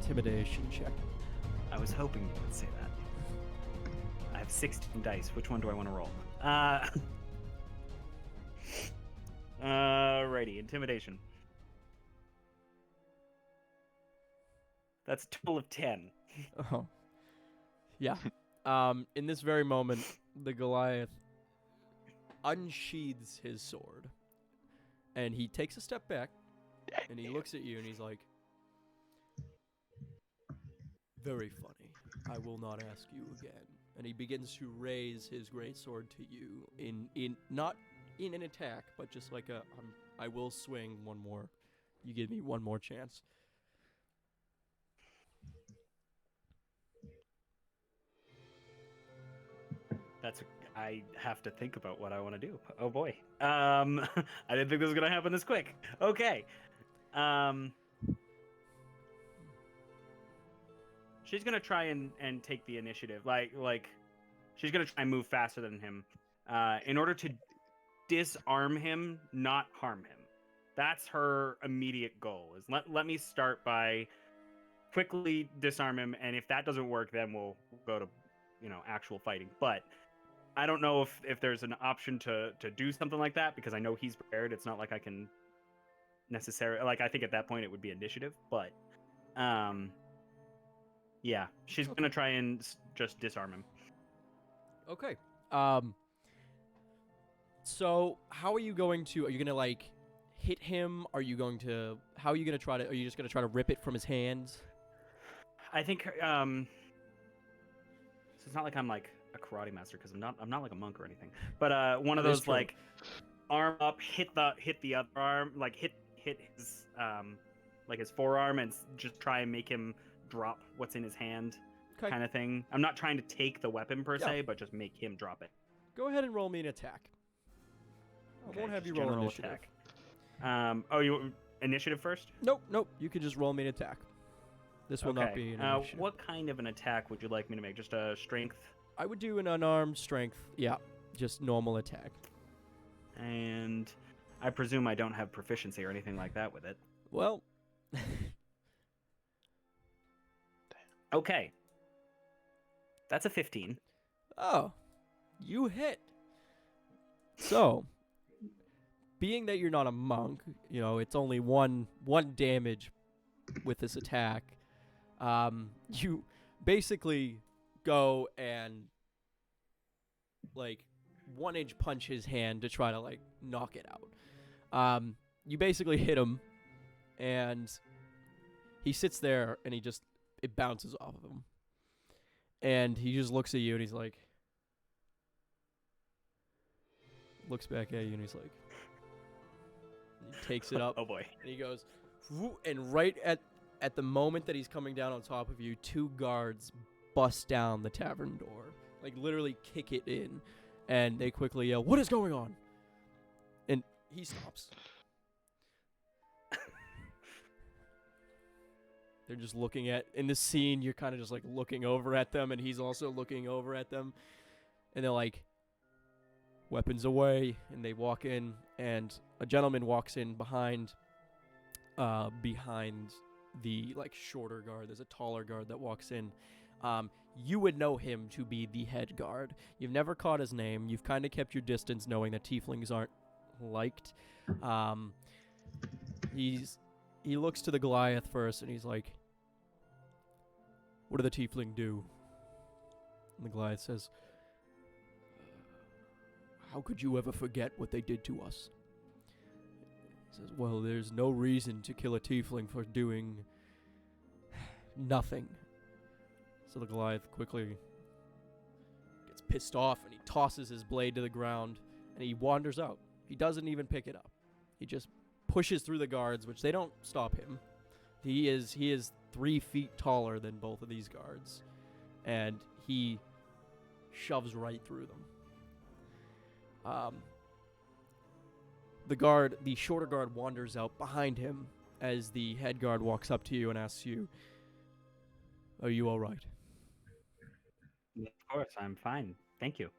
intimidation check. I was hoping you would say that. I have 16 dice. Which one do I want to roll? Alrighty, intimidation. That's a total of 10. Oh. Yeah. In this very moment, the Goliath unsheathes his sword. And he takes a step back, and he looks at you, and he's like, very funny. I will not ask you again. And he begins to raise his greatsword to you in not in an attack, but just like I will swing one more. You give me one more chance. I have to think about what I want to do. Oh boy. I didn't think this was gonna happen this quick. Okay. She's gonna try and take the initiative. Like she's gonna try and move faster than him. In order to disarm him, not harm him. That's her immediate goal. Is let me start by quickly disarm him, and if that doesn't work, then we'll go to actual fighting. But I don't know if there's an option to do something like that, because I know he's prepared. It's not like I can necessarily, like, I think at that point it would be initiative, but yeah, she's gonna try and just disarm him. Okay. So how are you going to? Are you gonna like hit him? Are you going to? How are you gonna try to? Are you just gonna try to rip it from his hands? I think so it's not like I'm like a karate master, because I'm not like a monk or anything. But one of those like arm up, hit the other arm, like hit his like his forearm, and just try and make him drop what's in his hand, kind of thing. I'm not trying to take the weapon per se, but just make him drop it. Go ahead and roll me an attack. I won't have you roll initiative. Attack. Oh, you initiative first? Nope. You can just roll me an attack. This will not be an initiative. What kind of an attack would you like me to make? Just a strength? I would do an unarmed strength. Yeah, just normal attack. And I presume I don't have proficiency or anything like that with it. Well. Okay. That's a 15. Oh, you hit. So, being that you're not a monk, it's only one damage with this attack. You basically go and like 1-inch punch his hand to try to like knock it out. You basically hit him, and he sits there, and it bounces off of him, and he just looks at you, and he's like, looks back at you, and he's like, he takes it up. Oh boy! And he goes, and right at the moment that he's coming down on top of you, 2 guards bust down the tavern door, like literally kick it in, and they quickly yell, "What is going on?" And he stops. They're just looking in this scene, you're kind of just like looking over at them, and he's also looking over at them, and they're like, weapons away, and they walk in, and a gentleman walks in behind the like shorter guard. There's a taller guard that walks in. You would know him to be the head guard. You've never caught his name. You've kind of kept your distance, knowing that tieflings aren't liked. He looks to the Goliath first, and he's like, "What did the tiefling do?" And the Goliath says, "How could you ever forget what they did to us?" He says, "Well, there's no reason to kill a tiefling for doing nothing." So the Goliath quickly gets pissed off, and he tosses his blade to the ground, and he wanders out. He doesn't even pick it up. He just pushes through the guards, which they don't stop him. He is 3 feet taller than both of these guards, and he shoves right through them. The shorter guard wanders out behind him as the head guard walks up to you and asks you, "Are you all right?" Of course, I'm fine. Thank you.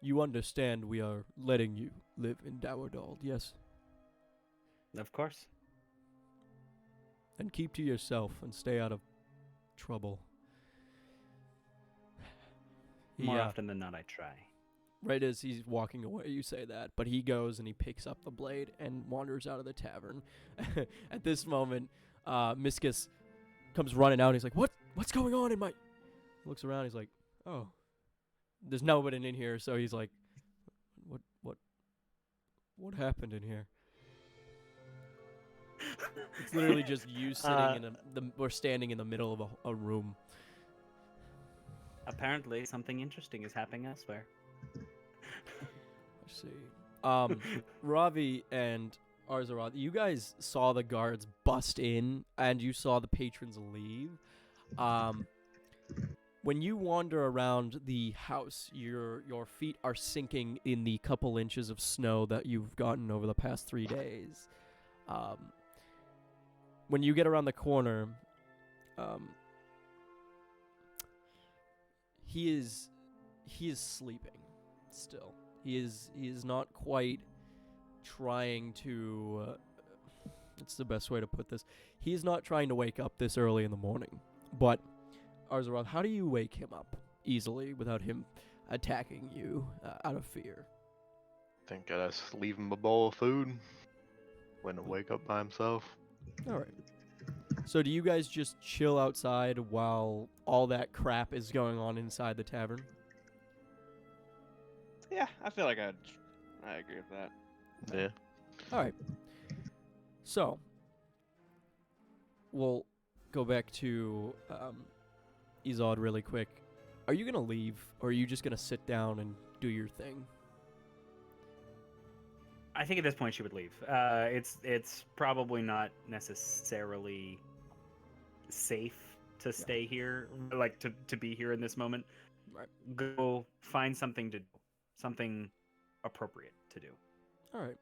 You understand we are letting you live in Dowerdald, yes? Of course. and keep to yourself and stay out of trouble. More often than not, I try. Right as he's walking away, you say that, but he goes and he picks up the blade and wanders out of the tavern. At this moment, Miscus comes running out. And he's like, What's going on in my... He looks around. He's like, oh, there's nobody in here. So he's like, what happened in here? It's literally just you sitting we're standing in the middle of a room. Apparently, something interesting is happening elsewhere. I see. Ravi and ArZaroth, you guys saw the guards bust in, and you saw the patrons leave. When you wander around the house, your feet are sinking in the couple inches of snow that you've gotten over the past 3 days. When you get around the corner, he is sleeping still. He is not quite trying to... it's the best way to put this. He is not trying to wake up this early in the morning. But, ArZaroth, how do you wake him up easily without him attacking you out of fear? Think I just leave him a bowl of food. Let him wake up by himself. All right. So do you guys just chill outside while all that crap is going on inside the tavern? Yeah, I feel like I agree with that. Yeah. All right. So, we'll go back to Izod really quick. Are you going to leave, or are you just going to sit down and do your thing? I think at this point she would leave. It's probably not necessarily safe to stay here, like to be here in this moment. Right. Go find something appropriate to do. All right.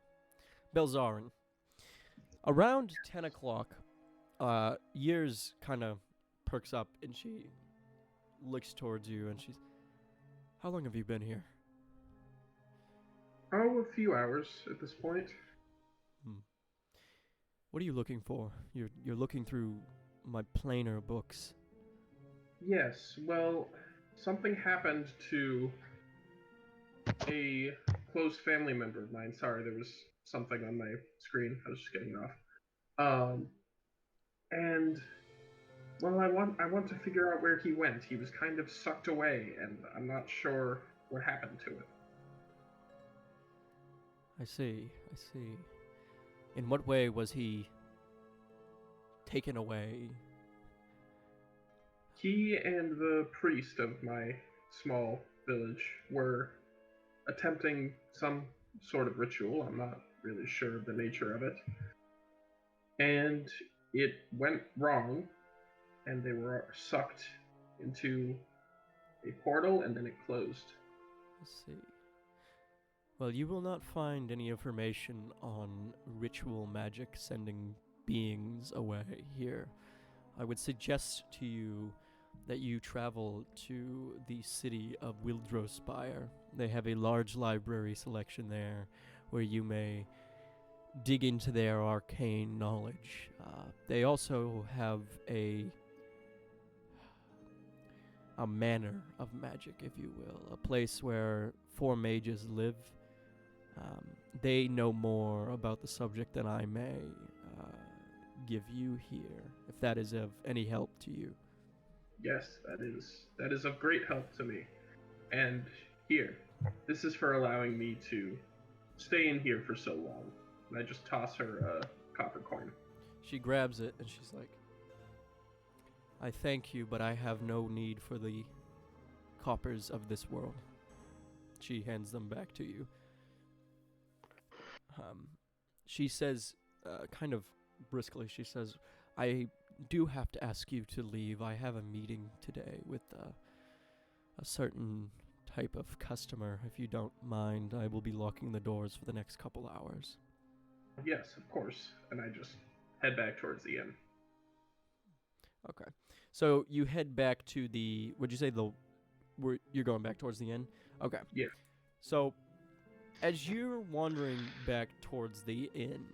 Belzaren. Around 10 o'clock, Years kind of perks up, and she looks towards you, and she's... How long have you been here? Oh, a few hours at this point. What are you looking for? You're looking through my planar books. Yes, well, something happened to a close family member of mine. Sorry, there was something on my screen. I was just getting it off. And well, I want to figure out where he went. He was kind of sucked away, and I'm not sure what happened to it. I see. In what way was he taken away? He and the priest of my small village were attempting some sort of ritual. I'm not really sure of the nature of it. And it went wrong, and they were sucked into a portal, and then it closed. I see. Well, you will not find any information on ritual magic sending beings away here. I would suggest to you that you travel to the city of Wildrospire. They have a large library selection there where you may dig into their arcane knowledge. They also have a manor of magic, if you will, a place where 4 mages live. They know more about the subject than I may give you here, if that is of any help to you. Yes, that is of great help to me. And here, this is for allowing me to stay in here for so long. And I just toss her a copper coin. She grabs it and she's like, I thank you, but I have no need for the coppers of this world. She hands them back to you. She says, kind of briskly, she says, I do have to ask you to leave. I have a meeting today with a certain type of customer. If you don't mind, I will be locking the doors for the next couple hours. Yes, of course. And I just head back towards the inn. Okay. So you head back to the... Would you say you're going back towards the inn? Okay. Yeah. So as you're wandering back towards the inn,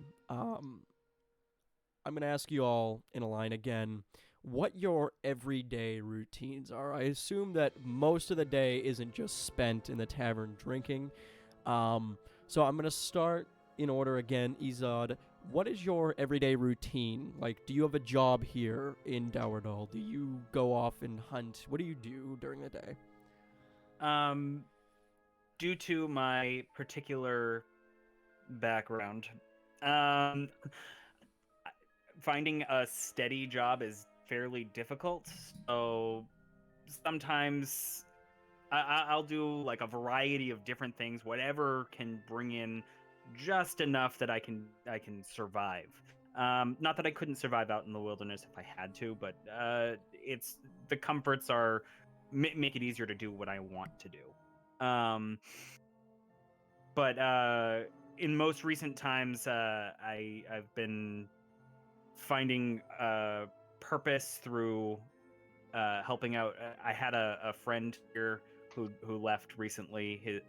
I'm gonna ask you all in a line again what your everyday routines are. I assume that most of the day isn't just spent in the tavern drinking. So I'm gonna start in order again. Izod, what is your everyday routine? Like, do you have a job here in Dowerdal? Do you go off and hunt? What do you do during the day? Due to my particular background, um, finding a steady job is fairly difficult. So sometimes I'll do like a variety of different things, whatever can bring in just enough that I can survive. Not that I couldn't survive out in the wilderness if I had to, but it's the comforts are make it easier to do what I want to do. But in most recent times, I've been finding purpose through helping out. I had a friend here who left recently.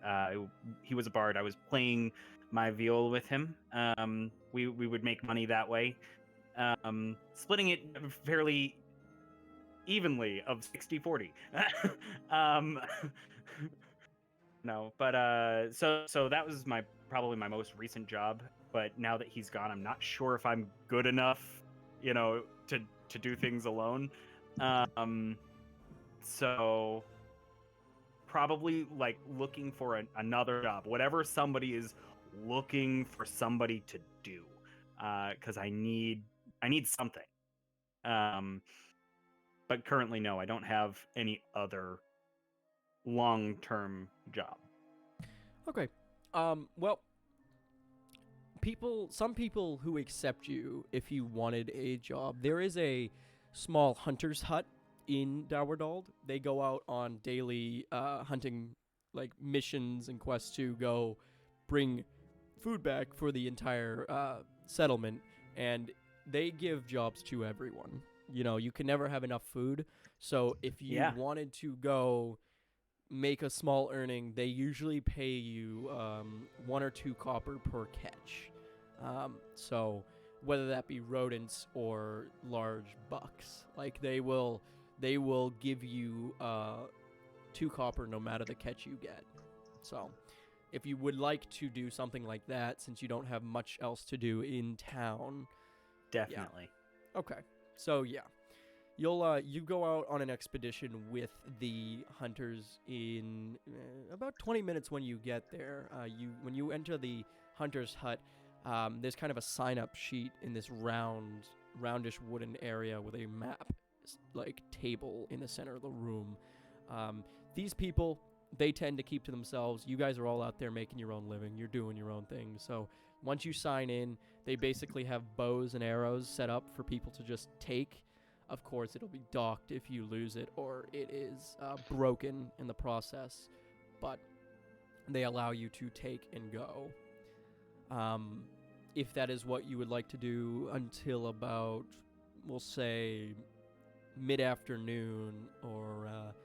He was a bard. I was playing my viol with him. We would make money that way, splitting it fairly evenly of 60-40. No, but so that was probably my most recent job. But now that he's gone, I'm not sure if I'm good enough, to do things alone. So probably like looking for another job, whatever somebody is looking for somebody to do, because I need something. But currently, no, I don't have any other long-term job. Okay. Well, some people who accept you if you wanted a job, there is a small hunter's hut in Dowerdald. They go out on daily hunting like missions and quests to go bring food back for the entire settlement, and they give jobs to everyone. You can never have enough food, so if you wanted to go make a small earning, they usually pay you 1 or 2 copper per catch. So whether that be rodents or large bucks, like they will give you 2 copper no matter the catch you get. So if you would like to do something like that, since you don't have much else to do in town, definitely. Yeah. Okay. So yeah. You'll you go out on an expedition with the hunters in about 20 minutes when you get there. When you enter the hunter's hut, there's kind of a sign-up sheet in this roundish wooden area with a map like table in the center of the room. These people, they tend to keep to themselves. You guys are all out there making your own living. You're doing your own thing. So once you sign in, they basically have bows and arrows set up for people to just take. Of course, it'll be docked if you lose it or it is broken in the process, but they allow you to take and go. If that is what you would like to do until about, we'll say, mid-afternoon or a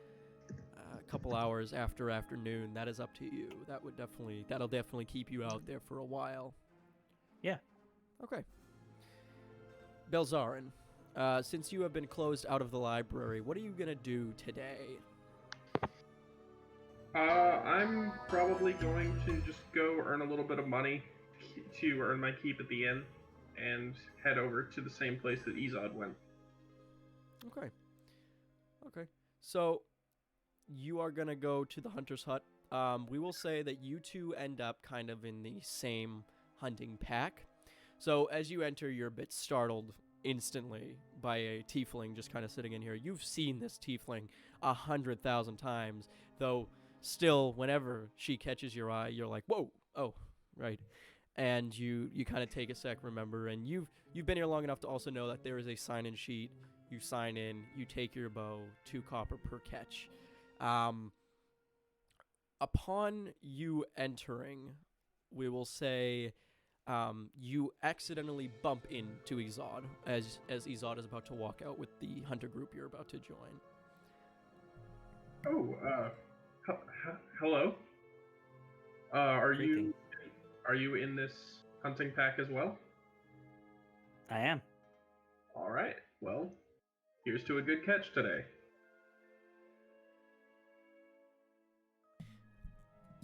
couple hours after afternoon, that is up to you. That'll definitely keep you out there for a while. Yeah. Okay. Belzaren. Since you have been closed out of the library, what are you going to do today? I'm probably going to just go earn a little bit of money to earn my keep at the inn and head over to the same place that Izod went. Okay. So, you are going to go to the hunter's hut. We will say that you two end up kind of in the same hunting pack. So, as you enter, you're a bit startled instantly by a tiefling just kind of sitting in here. You've seen this tiefling 100,000 times, though still whenever she catches your eye, you're like, whoa, oh, right. And you kind of take a sec, remember, and you've been here long enough to also know that there is a sign-in sheet. You sign in, you take your bow, 2 copper per catch. Upon you entering, we will say you accidentally bump into Izod as Izod is about to walk out with the hunter group you're about to join. Oh, hello. Are you in this hunting pack as well? I am. All right. Well, here's to a good catch today.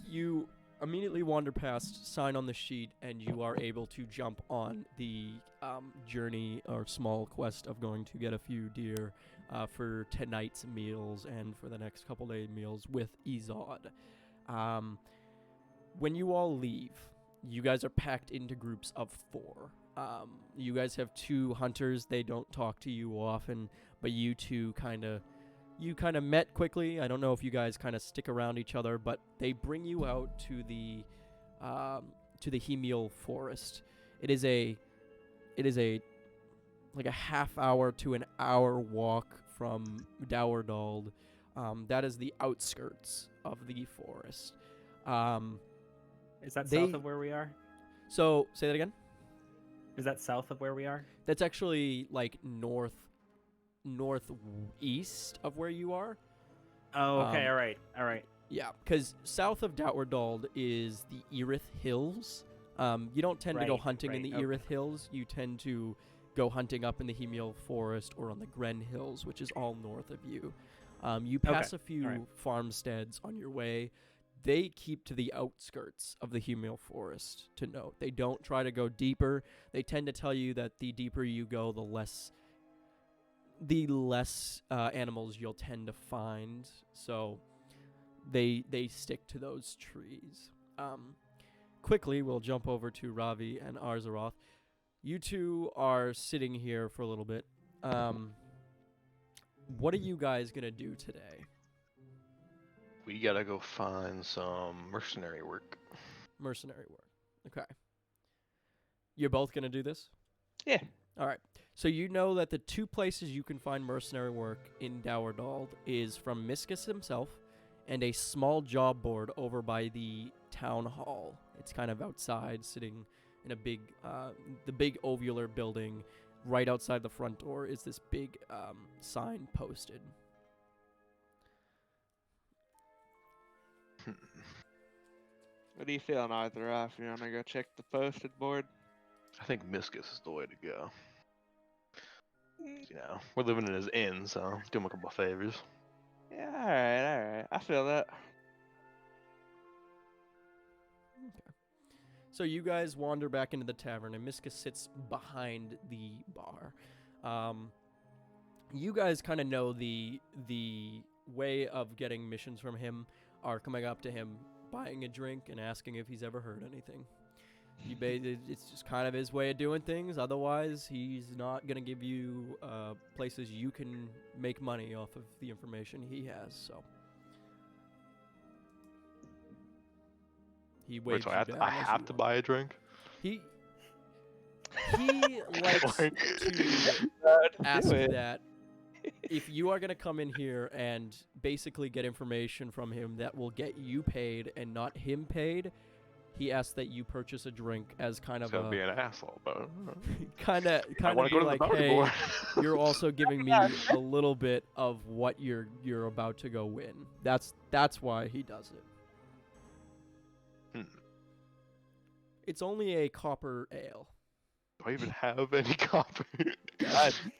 You immediately wander past, sign on the sheet, and you are able to jump on the journey or small quest of going to get a few deer for tonight's meals and for the next couple day meals with Izod. When you all leave, you guys are packed into groups of 4. You guys have 2 hunters. They don't talk to you often, but you two kind of met quickly. I don't know if you guys kind of stick around each other, but they bring you out to the Hemiel forest. It is a like a half hour to an hour walk from Dauerdald. That is the outskirts of the forest. Is that south of where we are? So say that again. Is that south of where we are? That's actually like northeast of where you are. Oh, okay. All right. Yeah, because south of Dauerdald is the Erith Hills. You don't tend to go hunting in the Erith Hills. You tend to go hunting up in the Hemiel Forest or on the Gren Hills, which is all north of you. You pass a few farmsteads on your way. They keep to the outskirts of the Hemiel Forest, to note. They don't try to go deeper. They tend to tell you that the deeper you go, the less animals you'll tend to find. So they stick to those trees. Quickly, we'll jump over to Ravi and ArZaroth. You two are sitting here for a little bit. What are you guys going to do today? We gotta go find some mercenary work. Mercenary work. Okay. You're both going to do this? Yeah. All right. So you know that the 2 places you can find mercenary work in Dauerdald is from Miscus himself and a small job board over by the town hall. It's kind of outside, sitting in a big, the big ovular building. Right outside the front door is this big sign posted. What are you feeling, ArZaroth? You wanna go check the posted board? I think Miscus is the way to go. You know, we're living in his inn, so do him a couple of favors. Yeah, alright. I feel that. Okay. So you guys wander back into the tavern, and Miscus sits behind the bar. You guys kind of know the way of getting missions from him are coming up to him, buying a drink, and asking if he's ever heard anything. It's just kind of his way of doing things. Otherwise, he's not going to give you places you can make money off of the information he has. So he waves So you down. I have to buy a drink? He likes to ask that if you are going to come in here and basically get information from him that will get you paid and not him paid, he asks that you purchase a drink as kind of Be an asshole, but kind of wanna be go to the like, bounty hey, board." you're also giving me a little bit of what you're about to go win. That's why he does it. It's only a copper ale. Do I even have any copy?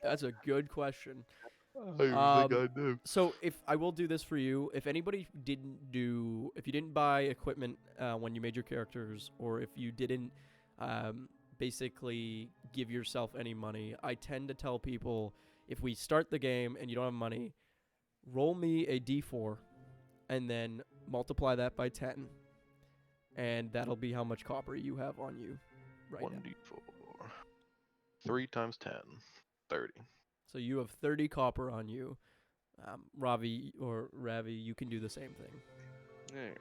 That's a good question. I think I do. So if I will do this for you, if you didn't buy equipment when you made your characters, or if you didn't basically give yourself any money, I tend to tell people, if we start the game and you don't have money, roll me a d4 and then multiply that by 10, and that'll be how much copper you have on you right now. 1d4. 3 times 10. 30. So you have 30 copper on you. Ravi, you can do the same thing. Alright.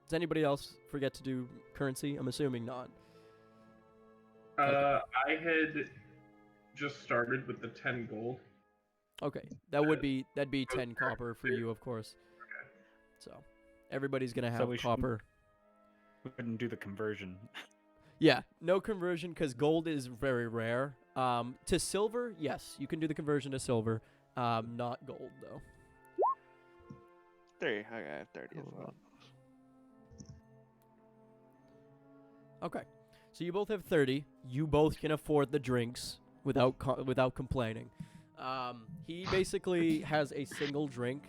Does anybody else forget to do currency? I'm assuming not. I had just started with the 10 gold. Okay, that'd be 10 copper for you, of course. Okay. So everybody's gonna So have we should- copper. We couldn't do the conversion. Yeah, no conversion because gold is very rare. To silver, yes, you can do the conversion to silver. Not gold though. 3. I got 30 as well. Okay. So you both have 30. You both can afford the drinks without complaining. He basically has a single drink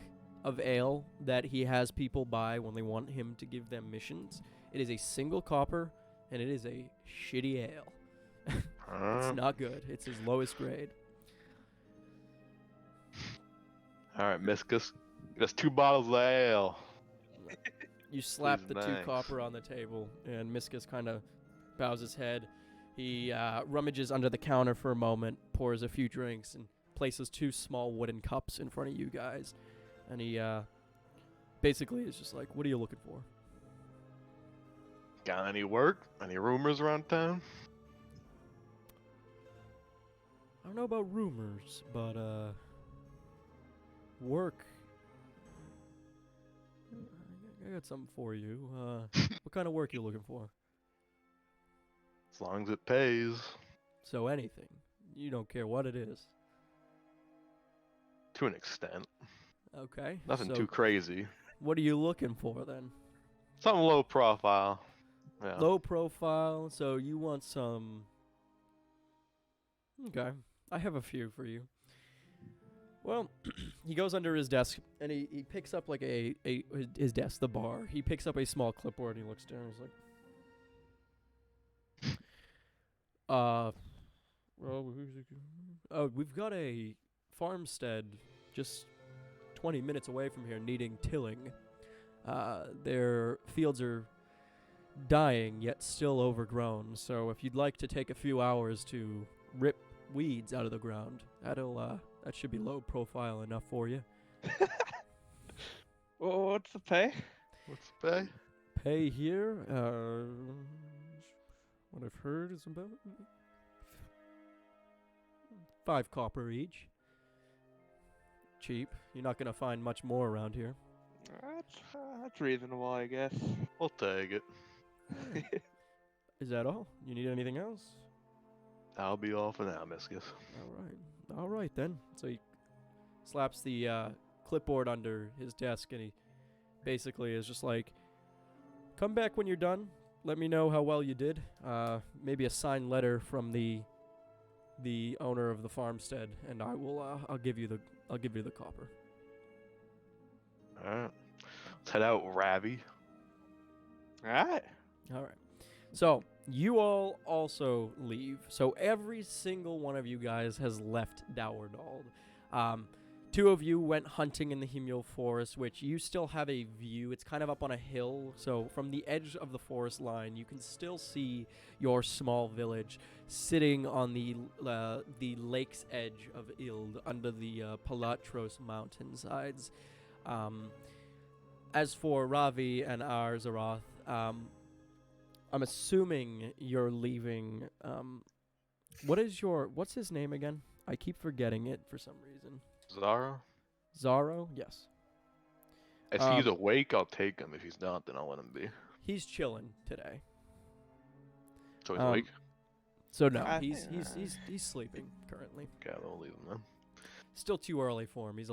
of ale that he has people buy when they want him to give them missions. It is a single copper, and it is a shitty ale. It's not good. It's his lowest grade. All right, Miscus. Get us 2 bottles of ale. You slap Please the and 2 thanks. copper on the table, and Miscus kind of bows his head. He rummages under the counter for a moment, pours a few drinks, and places 2 small wooden cups in front of you guys. And he basically is just like, what are you looking for? Got any work? Any rumors around town? I don't know about rumors, but work. I got something for you. What kind of work you looking for? As long as it pays. So anything. You don't care what it is. To an extent. Okay. Nothing so too crazy. What are you looking for then? Something low profile. Yeah. Low profile, so you want some... Okay. I have a few for you. Well, he goes under his desk, and he picks up like his desk, the bar. He picks up a small clipboard, and he looks down, and he's like... we've got a farmstead just 20 minutes away from here needing tilling. Their fields are dying, yet still overgrown, so if you'd like to take a few hours to rip weeds out of the ground, that should be low profile enough for you. Well, what's the pay? What's the pay? Pay here, what I've heard is about 5 copper each. Cheap. You're not gonna find much more around here. That's reasonable, I guess. We'll take it. Is that all? You need anything else? I'll be all for now, Miscus. All right then. So he slaps the clipboard under his desk, and he basically is just like, come back when you're done. Let me know how well you did. Maybe a signed letter from the owner of the farmstead, and I'll give you the copper. Alright. Let's head out, Ravi. Alright. All right. So you all also leave. So every single one of you guys has left Dowerdald. 2 of you went hunting in the Himyol Forest, which you still have a view. It's kind of up on a hill, so from the edge of the forest line, you can still see your small village sitting on the lake's edge of Ild, under the Palatros mountainsides. As for Ravi and ArZaroth, I'm assuming you're leaving. What's his name again? I keep forgetting it for some reason. Zara? Zaro? Yes. If he's awake, I'll take him. If he's not, then I'll let him be. He's chilling today. So he's awake? So no, I he's think- he's sleeping currently. Okay, then we'll leave him then. Still too early for him. He's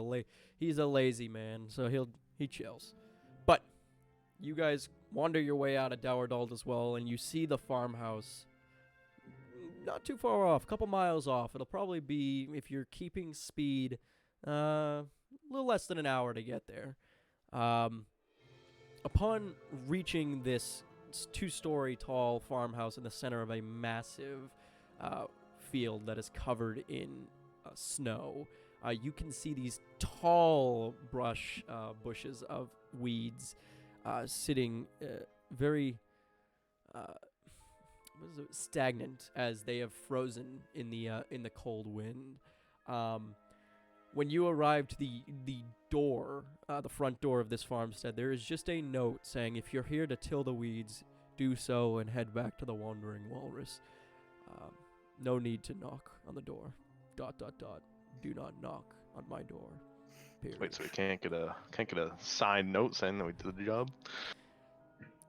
a lazy man, so he chills. But you guys wander your way out of Dowerdald as well, and you see the farmhouse not too far off, a couple miles off. It'll probably be, if you're keeping speed, a little less than an hour to get there. Upon reaching this 2-story tall farmhouse in the center of a massive field that is covered in snow, you can see these tall bushes of weeds sitting very stagnant, as they have frozen in the cold wind. When you arrive to the door, the front door of this farmstead, there is just a note saying, if you're here to till the weeds, do so and head back to the Wandering Walrus. No need to knock on the door. ... Do not knock on my door. Period. Wait, so we can't get a signed note saying that we did the job?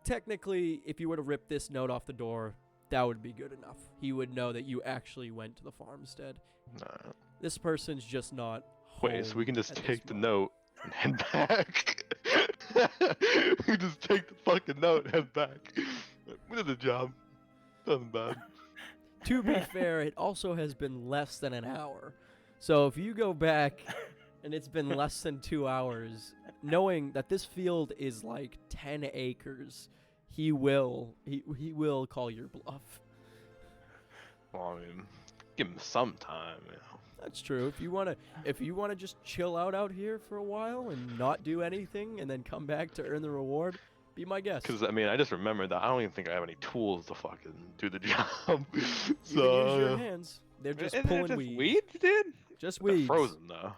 Technically, if you were to rip this note off the door, that would be good enough. He would know that you actually went to the farmstead. Nah. This person's just not home. Wait, so we can just at this take the moment. note and head back? We can just take the fucking note and head back. We did the job. Nothing bad. To be fair, it also has been less than an hour. So if you go back and it's been less than 2 hours, knowing that this field is like 10 acres, he will call your bluff. Well, I mean, give him some time, you know. That's true. If you wanna just chill out here for a while and not do anything, and then come back to earn the reward, be my guest. Because I mean, I just remembered that I don't even think I have any tools to fucking do the job. You So can use your hands. They're just Isn't it pulling just weeds. dude? Just they're weeds. frozen though.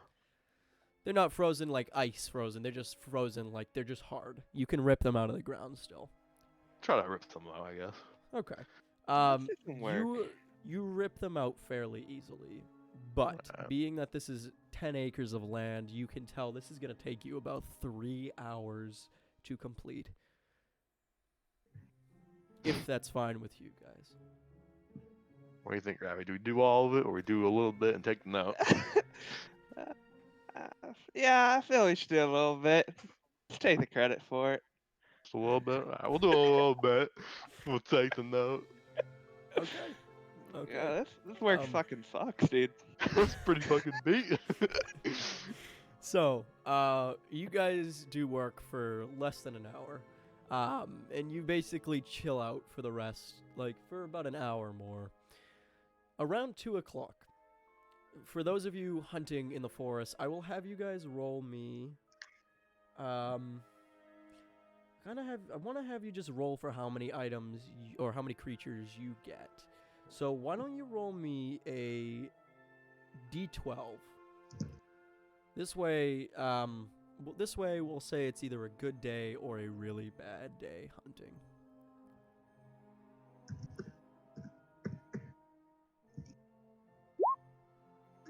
They're not frozen like ice frozen. They're just frozen like they're just hard. You can rip them out of the ground still. Try to rip some out, I guess. Okay. This doesn't work. You rip them out fairly easily, but Wow. being that this is 10 acres of land, you can tell this is going to take you about 3 hours to complete. If that's fine with you guys. What do you think, Ravi? Do we do all of it, or we do a little bit and take the note? Yeah, I feel we should do a little bit. Let's take the credit for it. Just a little bit. All right, we'll do a little bit. We'll take the note. Okay. Okay. Yeah, this work Um, fucking sucks, dude. That's pretty fucking beat. So, you guys do work for less than an hour. And you basically chill out for the rest, like for about an hour more. Around 2 o'clock. For those of you hunting in the forest, I will have you guys roll me. I want to have you just roll for how many items or how many creatures you get. So why don't you roll me a d12? This way, we'll say it's either a good day or a really bad day hunting.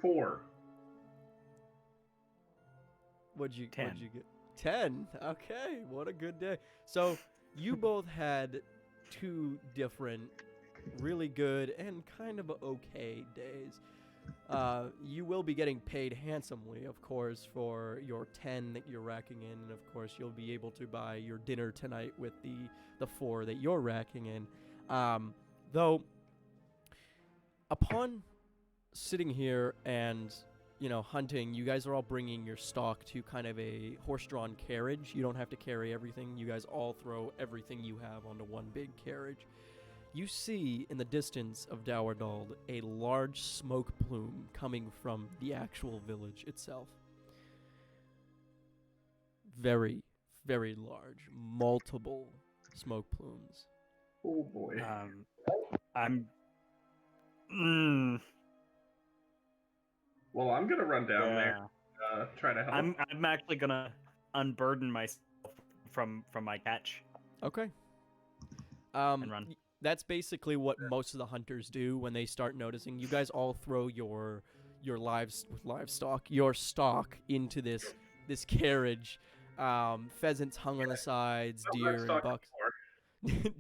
Four. What'd you 10. get? 10. Okay, what a good day. So you both had 2 different really good and kind of okay days. You will be getting paid handsomely, of course, for your 10 that you're racking in, and of course you'll be able to buy your dinner tonight with the 4 that you're racking in. Though, upon sitting here and hunting, you guys are all bringing your stock to kind of a horse-drawn carriage. You don't have to carry everything. You guys all throw everything you have onto one big carriage. You see in the distance of Dowerdald a large smoke plume coming from the actual village itself. Very, very large. Multiple smoke plumes. Oh boy. Well, I'm gonna run down there, try to help. I'm actually gonna unburden myself from my catch Okay. and run. That's basically what most of the hunters do when they start noticing. You guys all throw your stock into this carriage. Pheasants hung on the sides, deer and bucks.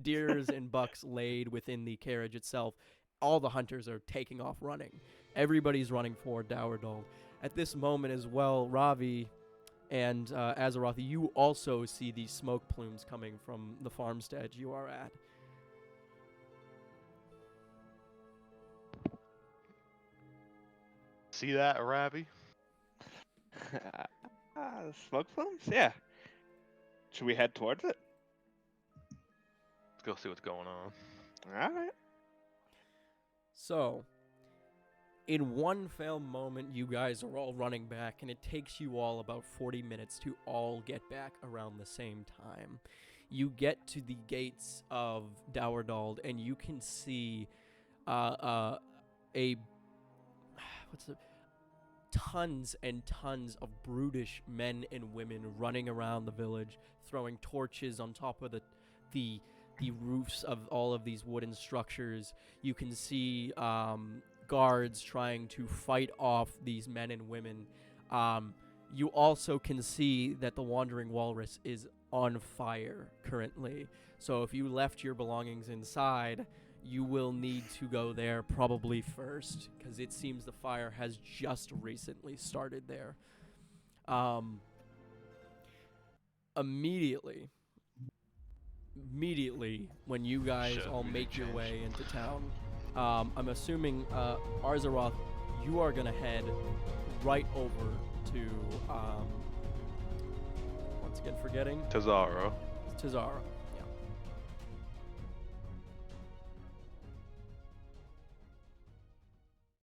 Deers and bucks laid within the carriage itself. All the hunters are taking off running. Everybody's running for Dowerdald. At this moment as well, Ravi and ArZaroth, you also see these smoke plumes coming from the farmstead you are at. See that, Ravi? Smoke plumes? Yeah. Should we head towards it? Let's go see what's going on. Alright. So, in one fell moment, you guys are all running back, and it takes you all about 40 minutes to all get back around the same time. You get to the gates of Dowerdald, and you can see tons and tons of brutish men and women running around the village, throwing torches on top of the roofs of all of these wooden structures. You can see guards trying to fight off these men and women. You also can see that the Wandering Walrus is on fire currently. So if you left your belongings inside, you will need to go there probably first, because it seems the fire has just recently started there. Immediately, immediately when you guys Shit, all we make your changed. way into town, I'm assuming ArZaroth, you are gonna head right over to once again forgetting Tazaro. Tazara.